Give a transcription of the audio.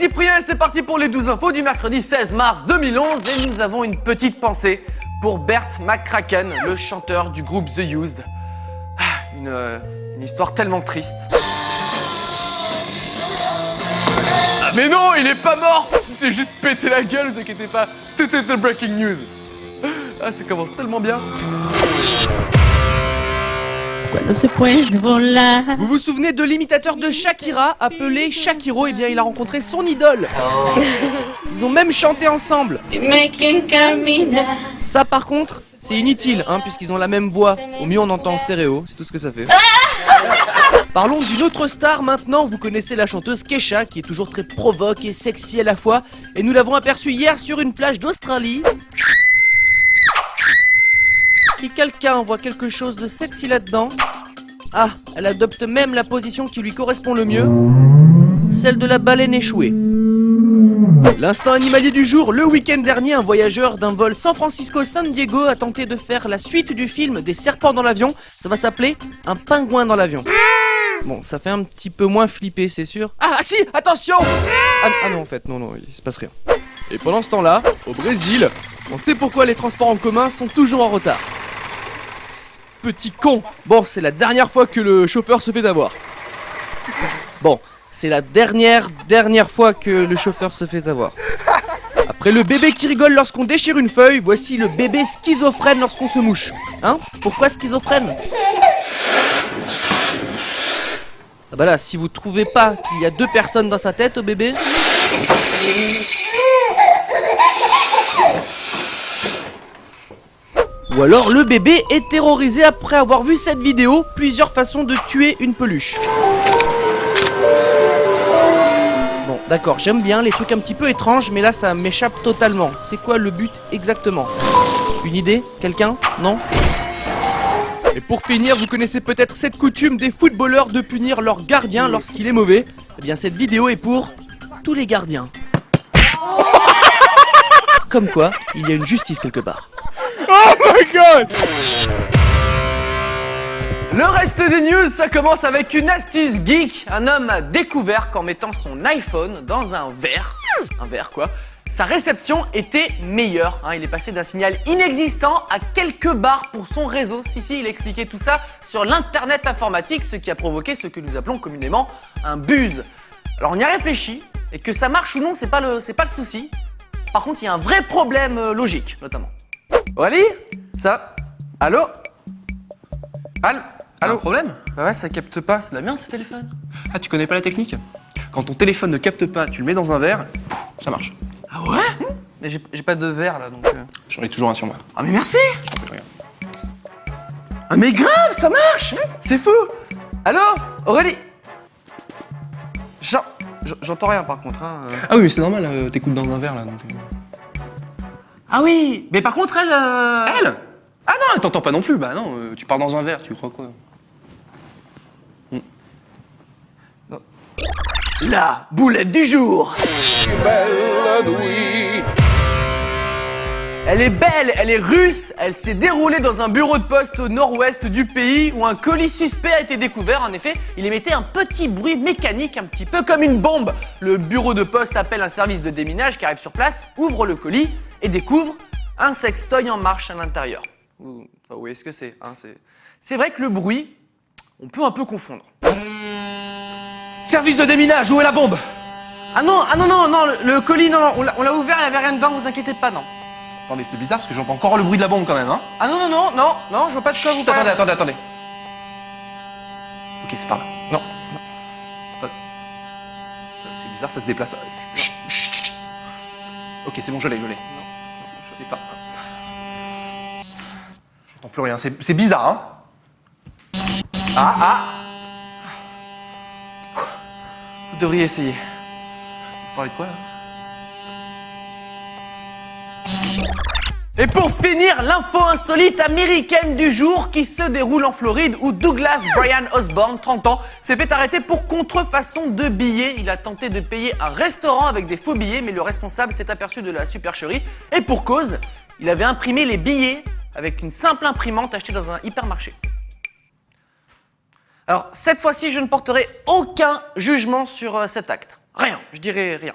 Cyprien et c'est parti pour les 12 infos du mercredi 16 mars 2011 et nous avons une petite pensée pour Bert McCracken, le chanteur du groupe The Used. Une histoire tellement triste. Ah mais non, il est pas mort! Il s'est juste pété la gueule, vous inquiétez pas. Tout est de breaking news. Ah, ça commence tellement bien. Vous vous souvenez de l'imitateur de Shakira appelé Shakiro? Eh bien, il a rencontré son idole. Ils ont même chanté ensemble. Ça, par contre, c'est inutile, puisqu'ils ont la même voix. Au mieux, on entend en stéréo, c'est tout ce que ça fait. Parlons d'une autre star maintenant. Vous connaissez la chanteuse Kesha, qui est toujours très provoque et sexy à la fois. Et nous l'avons aperçue hier sur une plage d'Australie. Si quelqu'un voit quelque chose de sexy là-dedans, elle adopte même la position qui lui correspond le mieux, celle de la baleine échouée. L'instant animalier du jour, le week-end dernier, un voyageur d'un vol San Francisco-San Diego a tenté de faire la suite du film des serpents dans l'avion. Ça va s'appeler un pingouin dans l'avion. Bon, ça fait un petit peu moins flipper, c'est sûr. Ah si, attention! Ah non, en fait, non, il se passe rien. Et pendant ce temps-là, au Brésil, on sait pourquoi les transports en commun sont toujours en retard. Petit con. Bon, c'est la dernière fois que le chauffeur se fait avoir. Bon, c'est la dernière fois que le chauffeur se fait avoir. Après le bébé qui rigole lorsqu'on déchire une feuille, voici le bébé schizophrène lorsqu'on se mouche. Pourquoi schizophrène? Ah bah là, si vous trouvez pas qu'il y a deux personnes dans sa tête au bébé... Ou alors le bébé est terrorisé après avoir vu cette vidéo, plusieurs façons de tuer une peluche. Bon, d'accord, j'aime bien les trucs un petit peu étranges, mais là ça m'échappe totalement. C'est quoi le but exactement? Une idée? Quelqu'un? Non? Et pour finir, vous connaissez peut-être cette coutume des footballeurs de punir leur gardien lorsqu'il est mauvais. Eh bien cette vidéo est pour tous les gardiens. Comme quoi, il y a une justice quelque part. Oh my god! Le reste des news, ça commence avec une astuce geek. Un homme a découvert qu'en mettant son iPhone dans un verre quoi, sa réception était meilleure. Il est passé d'un signal inexistant à quelques barres pour son réseau. Si, il expliquait tout ça sur l'internet informatique, ce qui a provoqué ce que nous appelons communément un buzz. Alors on y a réfléchi, et que ça marche ou non, c'est pas le souci. Par contre, il y a un vrai problème logique, notamment. Aurélie? Ça? Allô? Allô? Un problème? Bah ouais, ça capte pas, c'est de la merde ce téléphone. Ah, tu connais pas la technique? Quand ton téléphone ne capte pas, tu le mets dans un verre, ça marche. Ah ouais? Mais j'ai pas de verre là donc. J'en ai toujours un sur moi. Ah mais merci! Regarde. Ah mais grave, ça marche! C'est fou! Allô? Aurélie? J'entends rien par contre. Ah oui, mais c'est normal, t'écoutes dans un verre là. Donc... Ah oui! Mais par contre elle. Elle? Ah non, elle t'entend pas non plus, bah non, tu pars dans un verre, tu crois quoi? La boulette du jour! Elle est belle, elle est russe, elle s'est déroulée dans un bureau de poste au nord-ouest du pays où un colis suspect a été découvert. En effet, il émettait un petit bruit mécanique, un petit peu comme une bombe. Le bureau de poste appelle un service de déminage qui arrive sur place, ouvre le colis et découvre un sextoy en marche à l'intérieur. Vous voyez ce que c'est, c'est vrai que le bruit, on peut un peu confondre. Service de déminage, où est la bombe? Ah non, le colis, non, on l'a ouvert, il n'y avait rien dedans, vous inquiétez pas, non. Attendez, c'est bizarre parce que j'entends encore le bruit de la bombe quand même, Ah non, je vois pas de quoi vous parlez. Attendez. Ok, c'est par là. Non. C'est bizarre, ça se déplace. Chut. Ok, c'est bon, je l'ai. Non, je sais pas. J'entends plus rien, c'est bizarre, Vous devriez essayer. Vous parlez de quoi là? Et pour finir, l'info insolite américaine du jour qui se déroule en Floride où Douglas Brian Osborne, 30 ans, s'est fait arrêter pour contrefaçon de billets. Il a tenté de payer un restaurant avec des faux billets, mais le responsable s'est aperçu de la supercherie. Et pour cause, il avait imprimé les billets avec une simple imprimante achetée dans un hypermarché. Alors, cette fois-ci, je ne porterai aucun jugement sur cet acte. Rien, je dirai rien.